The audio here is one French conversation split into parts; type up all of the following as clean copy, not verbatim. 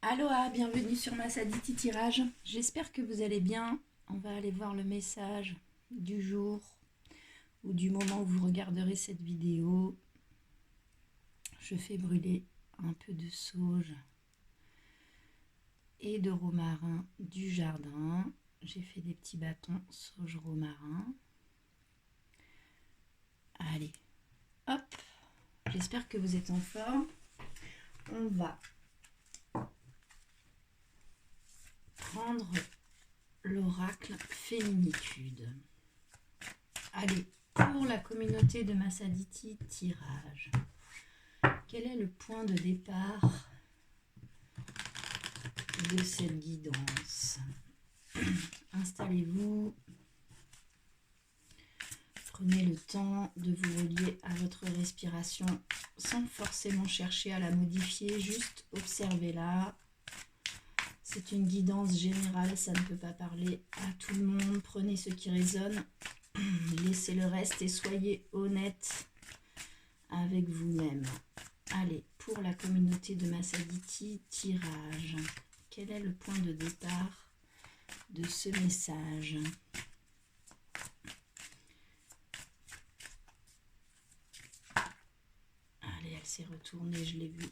Aloha, bienvenue sur Massaditi Tirage. J'espère que vous allez bien. On va aller voir le message du jour ou du moment où vous regarderez cette vidéo. Je fais brûler un peu de sauge et de romarin du jardin. J'ai fait des petits bâtons sauge romarin. Allez, hop. J'espère que vous êtes en forme. On va prendre l'oracle Féminitude. Allez, pour la communauté de Massaditi Tirage, quel est le point de départ de cette guidance? Installez-vous, prenez le temps de vous relier à votre respiration sans forcément chercher à la modifier, juste observez-la. C'est une guidance générale, ça ne peut pas parler à tout le monde. Prenez ce qui résonne, laissez le reste et soyez honnête avec vous-même. Allez, pour la communauté de Massaditi Tirage, quel est le point de départ de ce message? Allez, elle s'est retournée, je l'ai vue.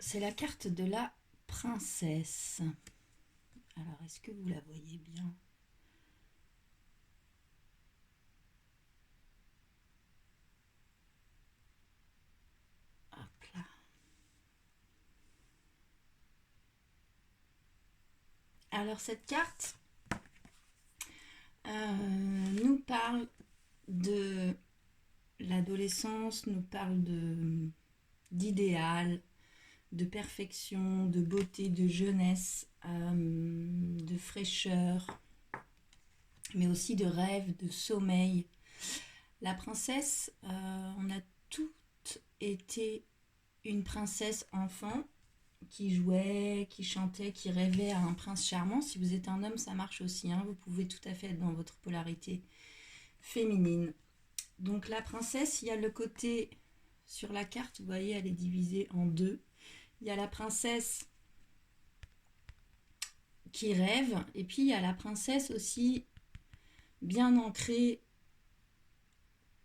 C'est la carte de la princesse. Alors, est-ce que vous la voyez bien? Hop là. Alors, cette carte nous parle de l'adolescence, nous parle d'idéal, de perfection, de beauté, de jeunesse, de fraîcheur, mais aussi de rêve, de sommeil. La princesse, on a toutes été une princesse enfant qui jouait, qui chantait, qui rêvait à un prince charmant. Si vous êtes un homme, ça marche aussi, hein. Vous pouvez tout à fait être dans votre polarité féminine. Donc la princesse, il y a le côté sur la carte, vous voyez, elle est divisée en deux. Il y a la princesse qui rêve, et puis il y a la princesse aussi bien ancrée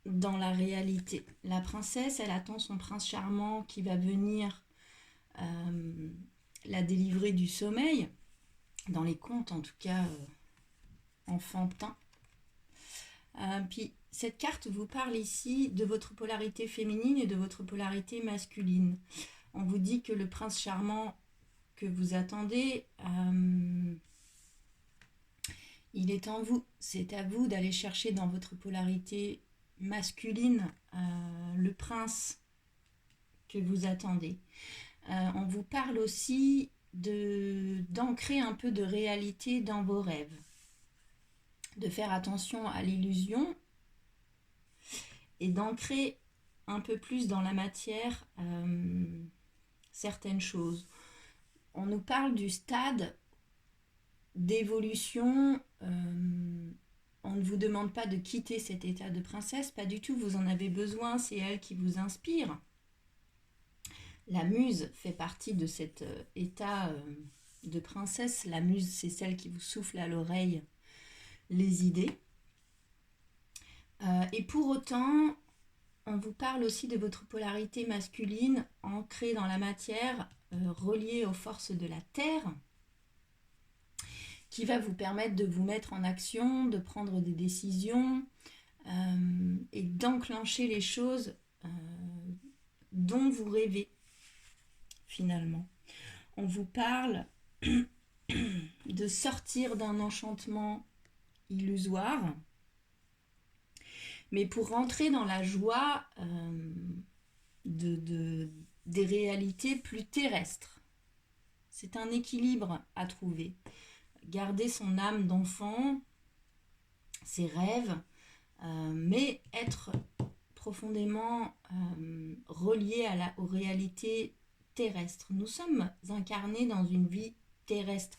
dans la réalité. La princesse, elle attend son prince charmant qui va venir la délivrer du sommeil, dans les contes en tout cas enfantins. Puis cette carte vous parle ici de votre polarité féminine et de votre polarité masculine. On vous dit que le prince charmant que vous attendez, il est en vous. C'est à vous d'aller chercher dans votre polarité masculine le prince que vous attendez. On vous parle aussi d'ancrer un peu de réalité dans vos rêves, de faire attention à l'illusion et d'ancrer un peu plus dans la matière certaines choses. On nous parle du stade d'évolution. On ne vous demande pas de quitter cet état de princesse, pas du tout, vous en avez besoin, c'est elle qui vous inspire. La muse fait partie de cet état de princesse. La muse, c'est celle qui vous souffle à l'oreille les idées. Et pour autant, on vous parle aussi de votre polarité masculine ancrée dans la matière, reliée aux forces de la terre, qui va vous permettre de vous mettre en action, de prendre des décisions et d'enclencher les choses dont vous rêvez finalement. On vous parle de sortir d'un enchantement illusoire, mais pour rentrer dans la joie des réalités plus terrestres. C'est un équilibre à trouver. Garder son âme d'enfant, ses rêves, mais être profondément relié aux réalités terrestres. Nous sommes incarnés dans une vie terrestre,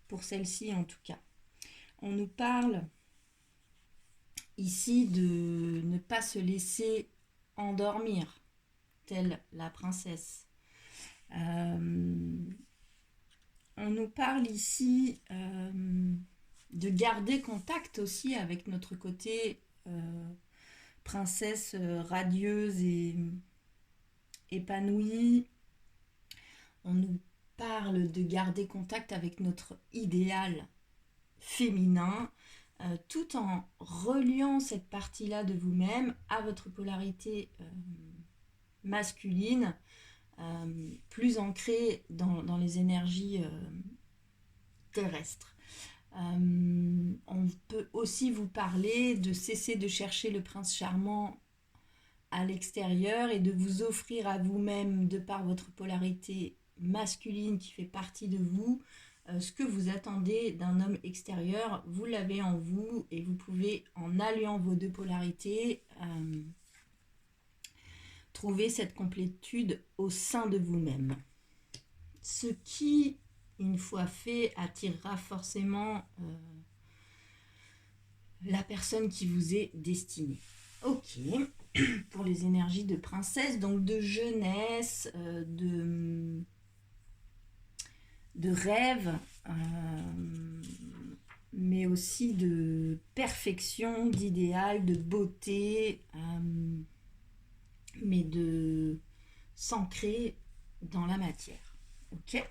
pour celle-ci en tout cas. On nous parle ici de ne pas se laisser endormir. telle la princesse. On nous parle ici de garder contact aussi avec notre côté princesse radieuse et épanouie. On nous parle de garder contact avec notre idéal féminin, tout en reliant cette partie-là de vous-même à votre polarité masculine, plus ancrée dans les énergies terrestres. On peut aussi vous parler de cesser de chercher le prince charmant à l'extérieur et de vous offrir à vous-même, de par votre polarité masculine qui fait partie de vous, ce que vous attendez d'un homme extérieur. Vous l'avez en vous et vous pouvez, en alliant vos deux polarités, trouver cette complétude au sein de vous-même. Ce qui, une fois fait, attirera forcément la personne qui vous est destinée. Ok, pour les énergies de princesse, donc de jeunesse, de rêve, mais aussi de perfection, d'idéal, de beauté, mais de s'ancrer dans la matière. Ok,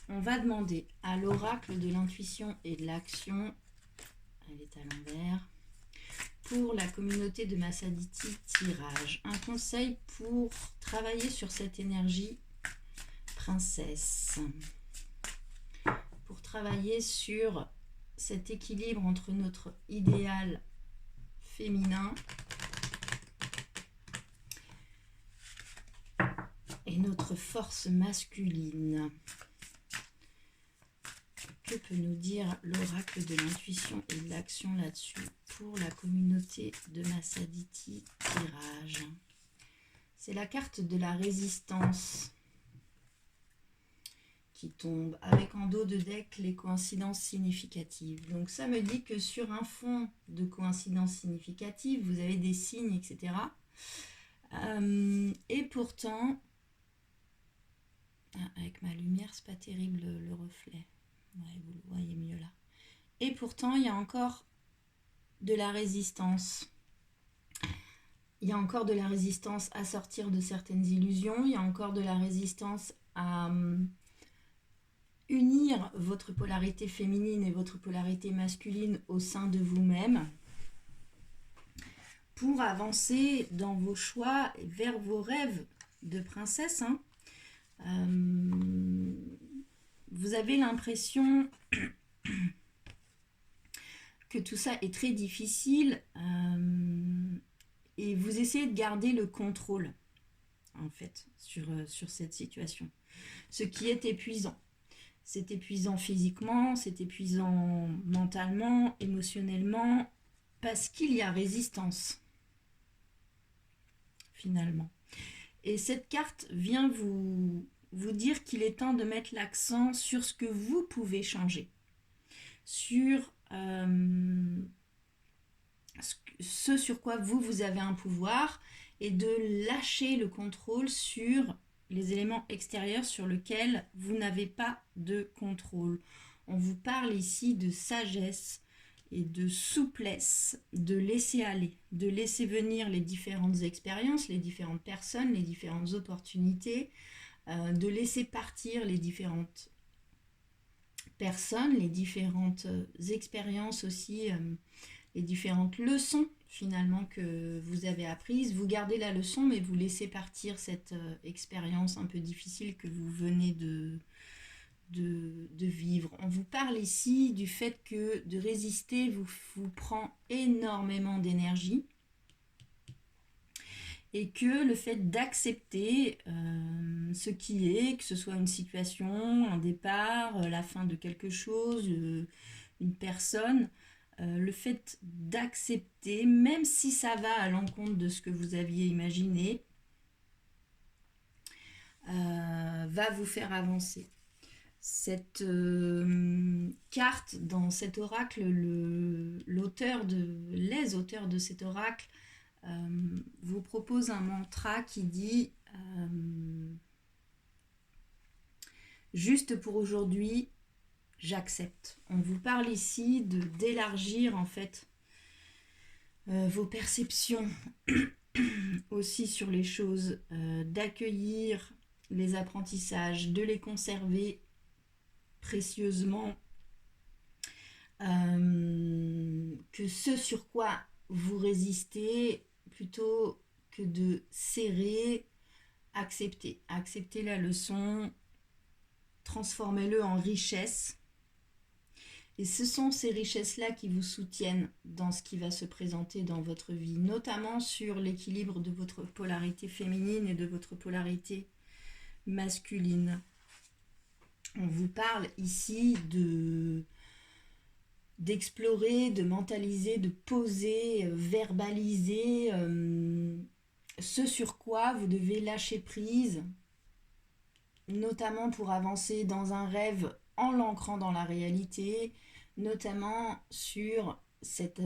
on va demander à l'oracle de l'intuition et de l'action, elle est à l'envers, pour la communauté de Massaditi tirage. Un conseil pour travailler sur cette énergie princesse. Pour travailler sur cet équilibre entre notre idéal féminin et notre force masculine. Que peut nous dire l'oracle de l'intuition et de l'action là-dessus pour la communauté de Massaditi tirage? C'est la carte de la résistance qui tombe avec en dos de deck les coïncidences significatives. Donc ça me dit que sur un fond de coïncidences significatives, vous avez des signes, etc. Et pourtant, avec ma lumière, c'est pas terrible le reflet. Ouais, vous le voyez mieux là. Et pourtant, il y a encore de la résistance. Il y a encore de la résistance à sortir de certaines illusions. Il y a encore de la résistance à unir votre polarité féminine et votre polarité masculine au sein de vous-même pour avancer dans vos choix et vers vos rêves de princesse. Vous avez l'impression que tout ça est très difficile et vous essayez de garder le contrôle en fait sur cette situation, ce qui est épuisant. C'est épuisant physiquement, c'est épuisant mentalement, émotionnellement, parce qu'il y a résistance finalement. Et cette carte vient vous dire qu'il est temps de mettre l'accent sur ce que vous pouvez changer, sur ce sur quoi vous avez un pouvoir, et de lâcher le contrôle sur les éléments extérieurs sur lesquels vous n'avez pas de contrôle. On vous parle ici de sagesse et de souplesse, de laisser aller, de laisser venir les différentes expériences, les différentes personnes, les différentes opportunités, de laisser partir les différentes personnes, les différentes expériences aussi, les différentes leçons finalement que vous avez apprises. Vous gardez la leçon, mais vous laissez partir cette expérience un peu difficile que vous venez de vivre. On vous parle ici du fait que de résister vous prend énormément d'énergie, et que le fait d'accepter ce qui est, que ce soit une situation, un départ, la fin de quelque chose, une personne, le fait d'accepter, même si ça va à l'encontre de ce que vous aviez imaginé, va vous faire avancer. Cette carte dans cet oracle, les auteurs de cet oracle vous propose un mantra qui dit Juste pour aujourd'hui, j'accepte. On vous parle ici d'élargir en fait vos perceptions aussi sur les choses, d'accueillir les apprentissages, de les conserver précieusement, que ce sur quoi vous résistez, plutôt que de serrer, accepter la leçon, transformez-le en richesse. Et ce sont ces richesses-là qui vous soutiennent dans ce qui va se présenter dans votre vie, notamment sur l'équilibre de votre polarité féminine et de votre polarité masculine. On vous parle ici d'explorer, de mentaliser, de poser, verbaliser ce sur quoi vous devez lâcher prise, notamment pour avancer dans un rêve en l'ancrant dans la réalité, notamment sur cette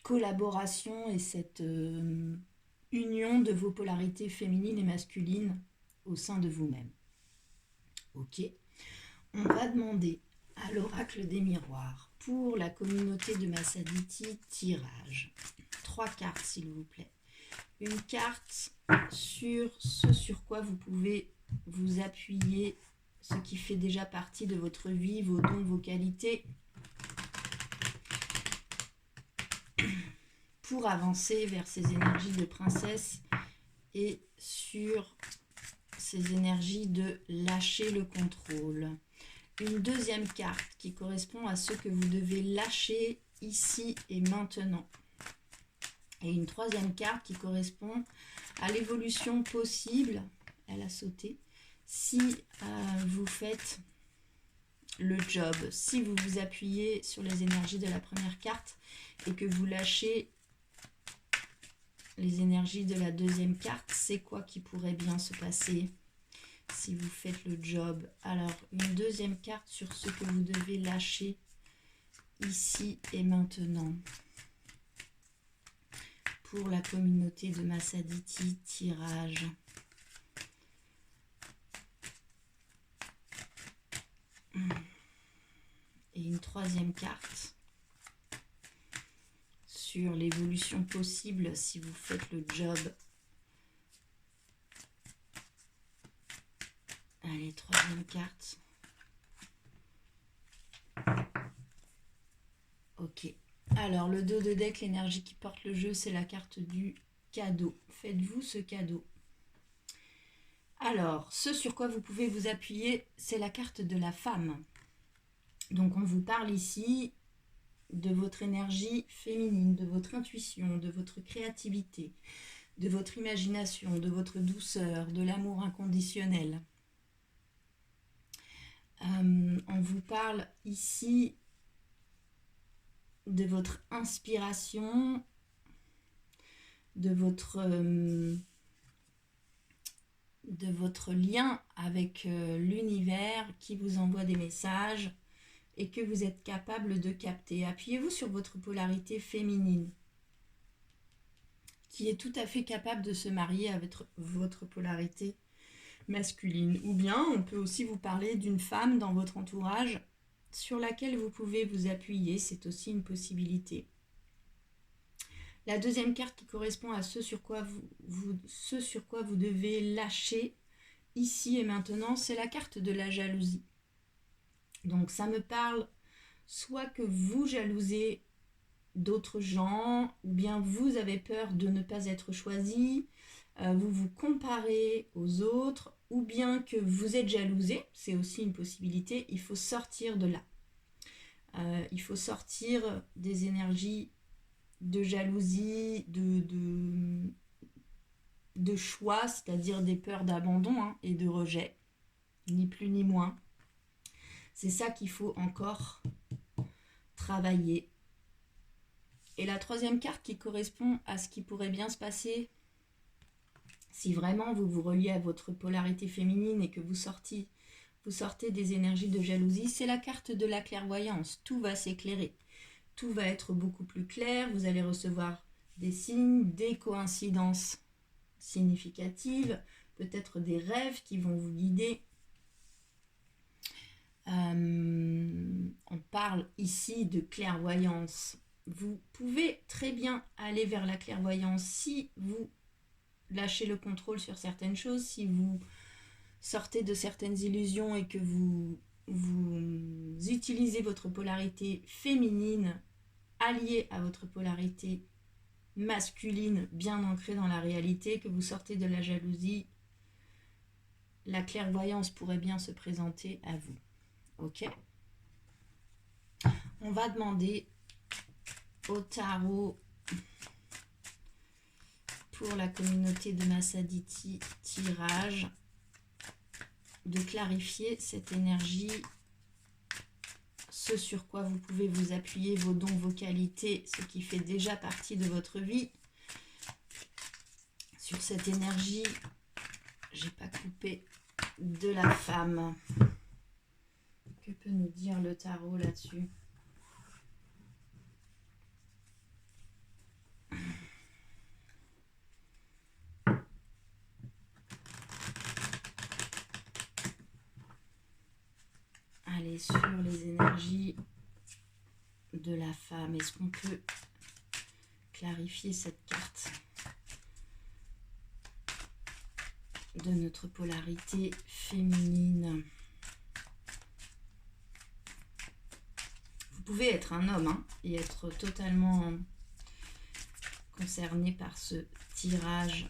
collaboration et cette union de vos polarités féminines et masculines au sein de vous-même. Ok, on va demander à l'oracle des miroirs pour la communauté de Massaditi tirage. 3 cartes s'il vous plaît. Une carte sur ce sur quoi vous pouvez vous appuyer, ce qui fait déjà partie de votre vie, vos dons, vos qualités, pour avancer vers ces énergies de princesse et sur ces énergies de lâcher le contrôle. Une deuxième carte qui correspond à ce que vous devez lâcher ici et maintenant. Et une troisième carte qui correspond à l'évolution possible, elle a sauté, si vous faites le job, si vous vous appuyez sur les énergies de la première carte et que vous lâchez les énergies de la deuxième carte, c'est quoi qui pourrait bien se passer si vous faites le job? Alors, une deuxième carte sur ce que vous devez lâcher ici et maintenant. Pour la communauté de Massaditi tirage. Et une troisième carte sur l'évolution possible si vous faites le job. Allez, troisième carte. Ok. Alors, le dos de deck, l'énergie qui porte le jeu, c'est la carte du cadeau. Faites-vous ce cadeau. Alors, ce sur quoi vous pouvez vous appuyer, c'est la carte de la femme. Donc, on vous parle ici de votre énergie féminine, de votre intuition, de votre créativité, de votre imagination, de votre douceur, de l'amour inconditionnel. On vous parle ici de votre inspiration, de votre lien avec l'univers qui vous envoie des messages et que vous êtes capable de capter. Appuyez-vous sur votre polarité féminine qui est tout à fait capable de se marier avec votre polarité masculine. Ou bien on peut aussi vous parler d'une femme dans votre entourage sur laquelle vous pouvez vous appuyer, c'est aussi une possibilité. La deuxième carte qui correspond à ce sur quoi vous devez lâcher ici et maintenant, c'est la carte de la jalousie. Donc ça me parle soit que vous jalousez d'autres gens, ou bien vous avez peur de ne pas être choisi, vous vous comparez aux autres, ou bien que vous êtes jalousé, c'est aussi une possibilité. Il faut sortir de là. Il faut sortir des énergies de jalousie, de choix, c'est-à-dire des peurs d'abandon et de rejet, ni plus ni moins. C'est ça qu'il faut encore travailler. Et la troisième carte qui correspond à ce qui pourrait bien se passer si vraiment vous vous reliez à votre polarité féminine et que vous sortez des énergies de jalousie, c'est la carte de la clairvoyance. Tout va s'éclairer. Tout va être beaucoup plus clair. Vous allez recevoir des signes, des coïncidences significatives, peut-être des rêves qui vont vous guider. On parle ici de clairvoyance. Vous pouvez très bien aller vers la clairvoyance si vous lâchez le contrôle sur certaines choses, si vous sortez de certaines illusions et que vous utilisez votre polarité féminine alliée à votre polarité masculine bien ancrée dans la réalité, que vous sortez de la jalousie, la clairvoyance pourrait bien se présenter à vous. Ok ? On va demander au tarot pour la communauté de Massaditi tirage de clarifier cette énergie, ce sur quoi vous pouvez vous appuyer, vos dons, vos qualités, ce qui fait déjà partie de votre vie. Sur cette énergie, j'ai pas coupé, de la femme. Que peut nous dire le tarot là-dessus ? Allez, sur les énergies de la femme, est-ce qu'on peut clarifier cette carte de notre polarité féminine? Vous pouvez être un homme et être totalement concerné par ce tirage.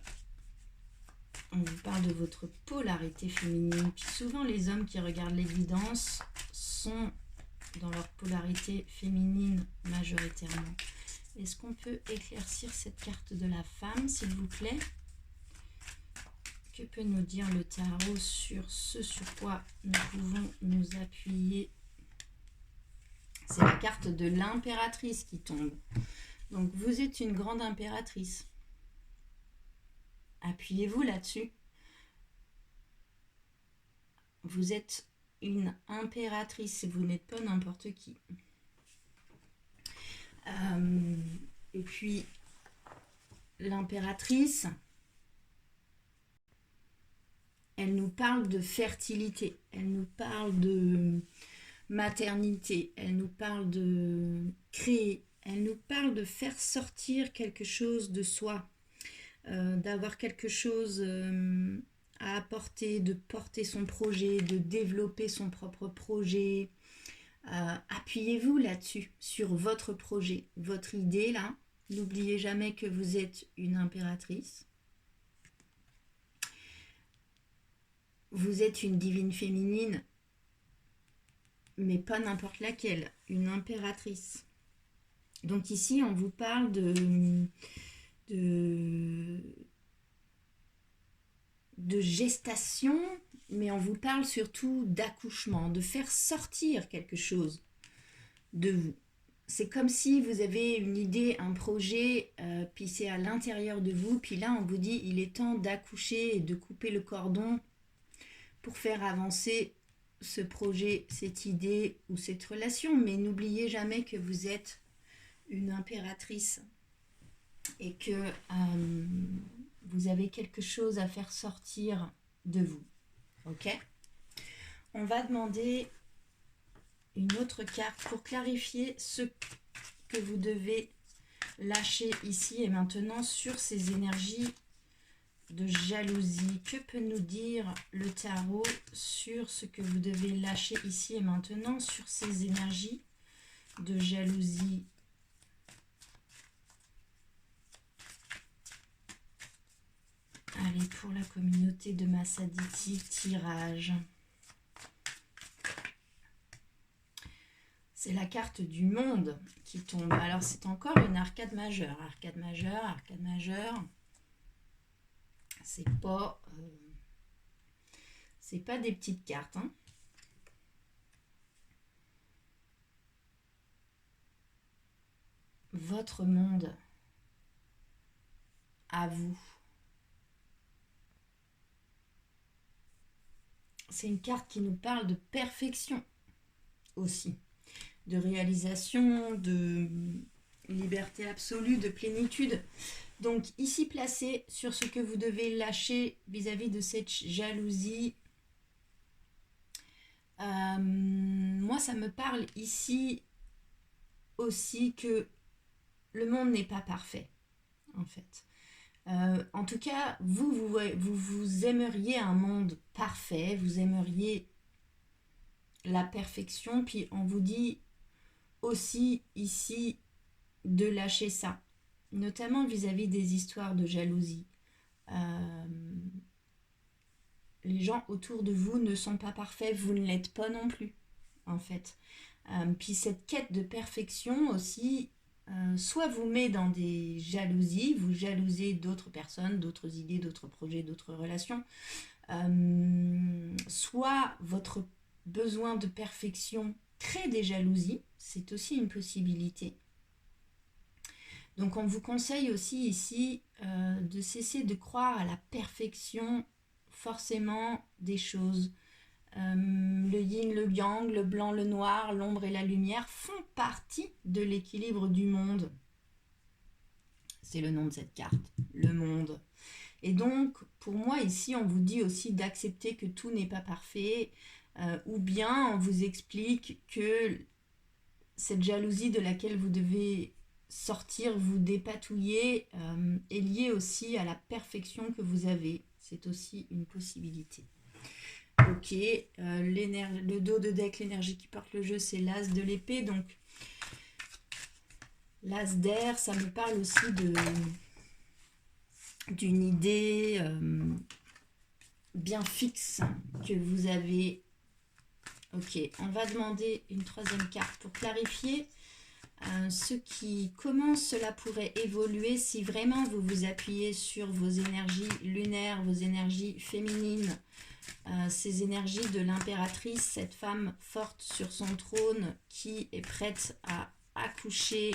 On vous parle de votre polarité féminine. Puis souvent, les hommes qui regardent les guidances sont dans leur polarité féminine majoritairement. Est-ce qu'on peut éclaircir cette carte de la femme, s'il vous plaît? Que peut nous dire le tarot sur ce sur quoi nous pouvons nous appuyer? C'est la carte de l'impératrice qui tombe. Donc, vous êtes une grande impératrice. Appuyez-vous là-dessus. Vous êtes une impératrice et vous n'êtes pas n'importe qui. Et puis, l'impératrice, elle nous parle de fertilité, elle nous parle de maternité, elle nous parle de créer, elle nous parle de faire sortir quelque chose de soi, d'avoir quelque chose à apporter, de porter son projet, de développer son propre projet. Appuyez-vous là-dessus, sur votre projet, votre idée là. N'oubliez jamais que vous êtes une impératrice. Vous êtes une divine féminine, mais pas n'importe laquelle, une impératrice. Donc ici, on vous parle de gestation, mais on vous parle surtout d'accouchement, de faire sortir quelque chose de vous. C'est comme si vous avez une idée, un projet, puis c'est à l'intérieur de vous, puis là on vous dit il est temps d'accoucher et de couper le cordon pour faire avancer ce projet, cette idée ou cette relation. Mais n'oubliez jamais que vous êtes une impératrice et que vous avez quelque chose à faire sortir de vous. Ok ? On va demander une autre carte pour clarifier ce que vous devez lâcher ici et maintenant sur ces énergies de jalousie. Que peut nous dire le tarot sur ce que vous devez lâcher ici et maintenant sur ces énergies de jalousie? Allez, pour la communauté de Massaditi, tirage. C'est la carte du monde qui tombe. Alors, c'est encore une arcade majeure. Arcade majeure, arcade majeure. C'est pas des petites cartes. Hein. Votre monde à vous. C'est une carte qui nous parle de perfection aussi, de réalisation, liberté absolue, de plénitude. Donc ici placé sur ce que vous devez lâcher vis-à-vis de cette jalousie. Moi ça me parle ici aussi que le monde n'est pas parfait en fait. En tout cas, vous aimeriez un monde parfait, vous aimeriez la perfection, puis on vous dit aussi ici de lâcher ça, notamment vis-à-vis des histoires de jalousie. Les gens autour de vous ne sont pas parfaits, vous ne l'êtes pas non plus, en fait. Puis cette quête de perfection aussi, soit vous met dans des jalousies, vous jalousez d'autres personnes, d'autres idées, d'autres projets, d'autres relations, soit votre besoin de perfection crée des jalousies, c'est aussi une possibilité. Donc on vous conseille aussi ici de cesser de croire à la perfection forcément des choses. Le yin, le yang, le blanc, le noir, l'ombre et la lumière font partie de l'équilibre du monde. C'est le nom de cette carte, le monde. Et donc, pour moi, ici, on vous dit aussi d'accepter que tout n'est pas parfait, ou bien on vous explique que cette jalousie de laquelle vous devez sortir, vous dépatouiller, est liée aussi à la perfection que vous avez. C'est aussi une possibilité. Ok, le dos de deck, l'énergie qui porte le jeu, c'est l'as de l'épée. Donc, l'as d'air, ça me parle aussi d'une idée bien fixe que vous avez. Ok, on va demander une troisième carte pour clarifier comment cela pourrait évoluer si vraiment vous vous appuyez sur vos énergies lunaires, vos énergies féminines, ces énergies de l'impératrice, cette femme forte sur son trône qui est prête à accoucher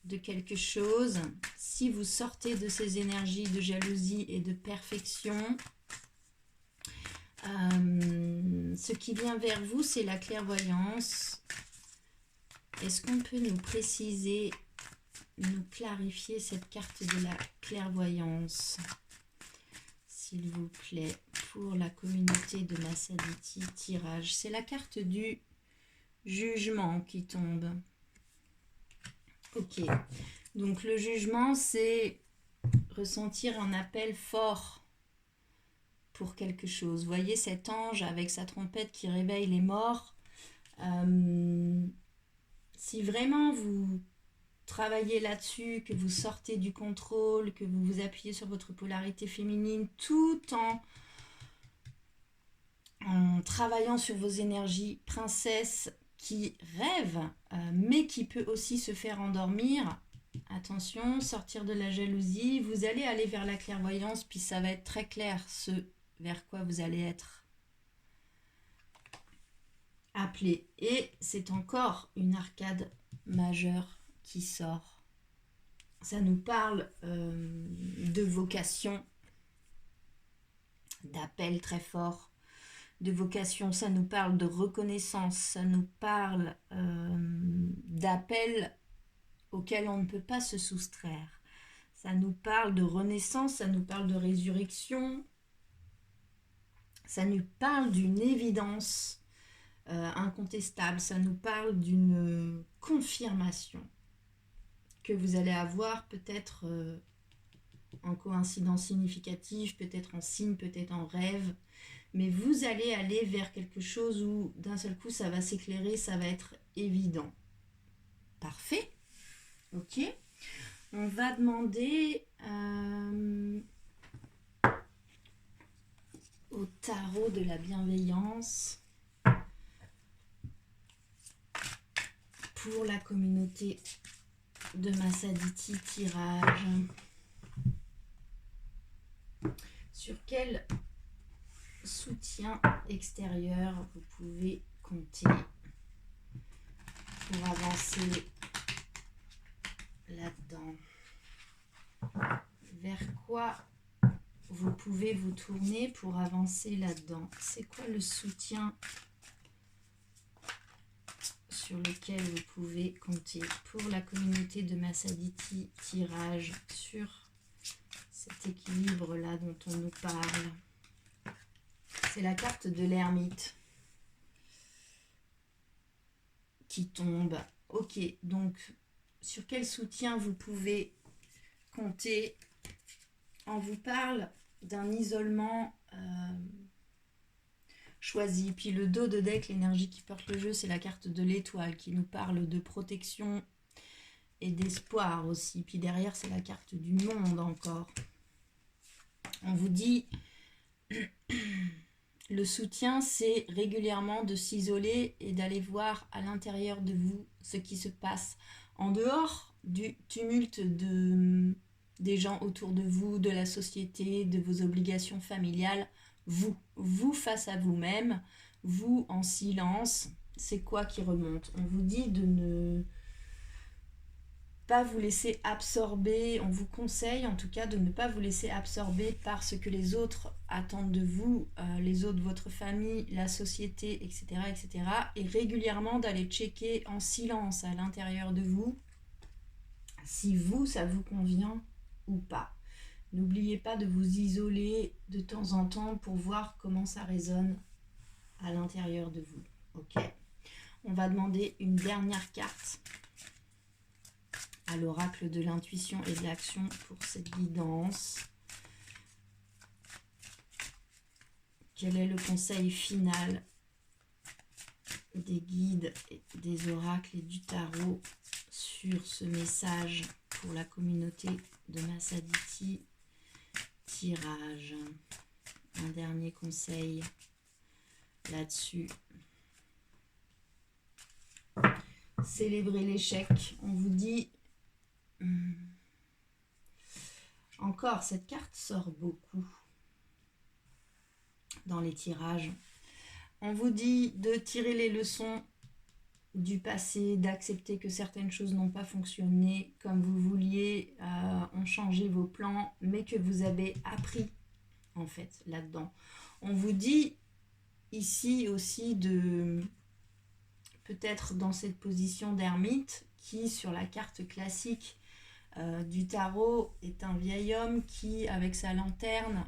de quelque chose. Si vous sortez de ces énergies de jalousie et de perfection, ce qui vient vers vous, c'est la clairvoyance. Est-ce qu'on peut nous préciser, nous clarifier cette carte de la clairvoyance, s'il vous plaît, pour la communauté de Massaditi tirage? C'est la carte du jugement qui tombe. Ok, donc le jugement, c'est ressentir un appel fort pour quelque chose. Vous voyez cet ange avec sa trompette qui réveille les morts. Si vraiment vous travaillez là-dessus, que vous sortez du contrôle, que vous vous appuyez sur votre polarité féminine, tout en travaillant sur vos énergies princesse qui rêvent, mais qui peut aussi se faire endormir. Attention, sortir de la jalousie, vous allez aller vers la clairvoyance, puis ça va être très clair ce vers quoi vous allez être appelé. Et c'est encore une arcade majeure qui sort. Ça nous parle de vocation, d'appel très fort, de vocation, ça nous parle de reconnaissance, ça nous parle d'appel auquel on ne peut pas se soustraire. Ça nous parle de renaissance, ça nous parle de résurrection, ça nous parle d'une évidence incontestable, ça nous parle d'une confirmation que vous allez avoir peut-être en coïncidence significative, peut-être en signe, peut-être en rêve, mais vous allez aller vers quelque chose où d'un seul coup ça va s'éclairer, ça va être évident. Parfait. Ok. On va demander au tarot de la bienveillance pour la communauté de Massaditi tirage. Sur quel soutien extérieur vous pouvez compter pour avancer là-dedans? Vers quoi vous pouvez vous tourner pour avancer là-dedans? C'est quoi le soutien sur lequel vous pouvez compter pour la communauté de Massaditi, tirage sur cet équilibre-là dont on nous parle. C'est la carte de l'ermite qui tombe. Ok, donc sur quel soutien vous pouvez compter? On vous parle d'un isolement choisi. Puis le dos de deck, l'énergie qui porte le jeu, c'est la carte de l'étoile qui nous parle de protection et d'espoir aussi. Puis derrière, c'est la carte du monde encore. On vous dit, le soutien, c'est régulièrement de s'isoler et d'aller voir à l'intérieur de vous ce qui se passe en dehors du tumulte des gens autour de vous, de la société, de vos obligations familiales. Vous face à vous-même, vous en silence, c'est quoi qui remonte? On vous dit de ne pas vous laisser absorber, on vous conseille en tout cas de ne pas vous laisser absorber par ce que les autres attendent de vous, les autres, votre famille, la société, etc., etc. Et régulièrement d'aller checker en silence à l'intérieur de vous si vous, ça vous convient ou pas. N'oubliez pas de vous isoler de temps en temps pour voir comment ça résonne à l'intérieur de vous. Ok. On va demander une dernière carte à l'oracle de l'intuition et de l'action pour cette guidance. Quel est le conseil final des guides, des oracles et du tarot sur ce message pour la communauté de Massaditi? Tirage. Un dernier conseil là-dessus. Célébrez l'échec. On vous dit... Encore, cette carte sort beaucoup dans les tirages. On vous dit de tirer les leçons du passé, d'accepter que certaines choses n'ont pas fonctionné comme vous vouliez, ont changé vos plans, mais que vous avez appris en fait là-dedans. On vous dit ici aussi de peut-être dans cette position d'ermite qui sur la carte classique du tarot est un vieil homme qui avec sa lanterne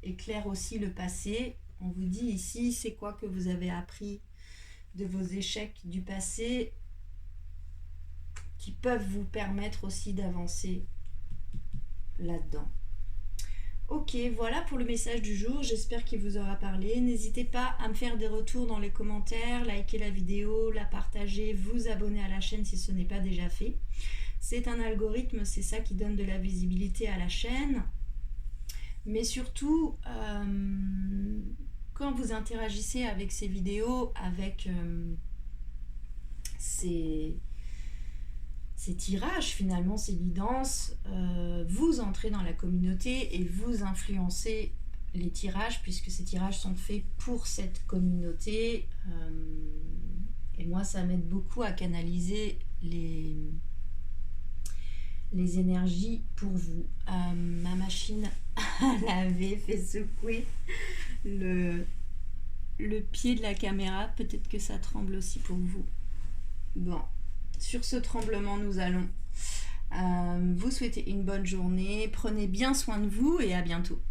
éclaire aussi le passé. On vous dit ici c'est quoi que vous avez appris de vos échecs du passé qui peuvent vous permettre aussi d'avancer là-dedans. Ok, voilà pour le message du jour, j'espère qu'il vous aura parlé. N'hésitez pas à me faire des retours dans les commentaires, liker la vidéo, la partager, vous abonner à la chaîne si ce n'est pas déjà fait. C'est un algorithme, c'est ça qui donne de la visibilité à la chaîne. Mais surtout, quand vous interagissez avec ces vidéos, avec ces tirages, finalement, ces guidances, vous entrez dans la communauté et vous influencez les tirages, puisque ces tirages sont faits pour cette communauté. Et moi, ça m'aide beaucoup à canaliser les énergies pour vous. Ma machine à laver fait secouer le pied de la caméra. Peut-être que ça tremble aussi pour vous. Bon, sur ce tremblement, nous allons vous souhaiter une bonne journée. Prenez bien soin de vous et à bientôt.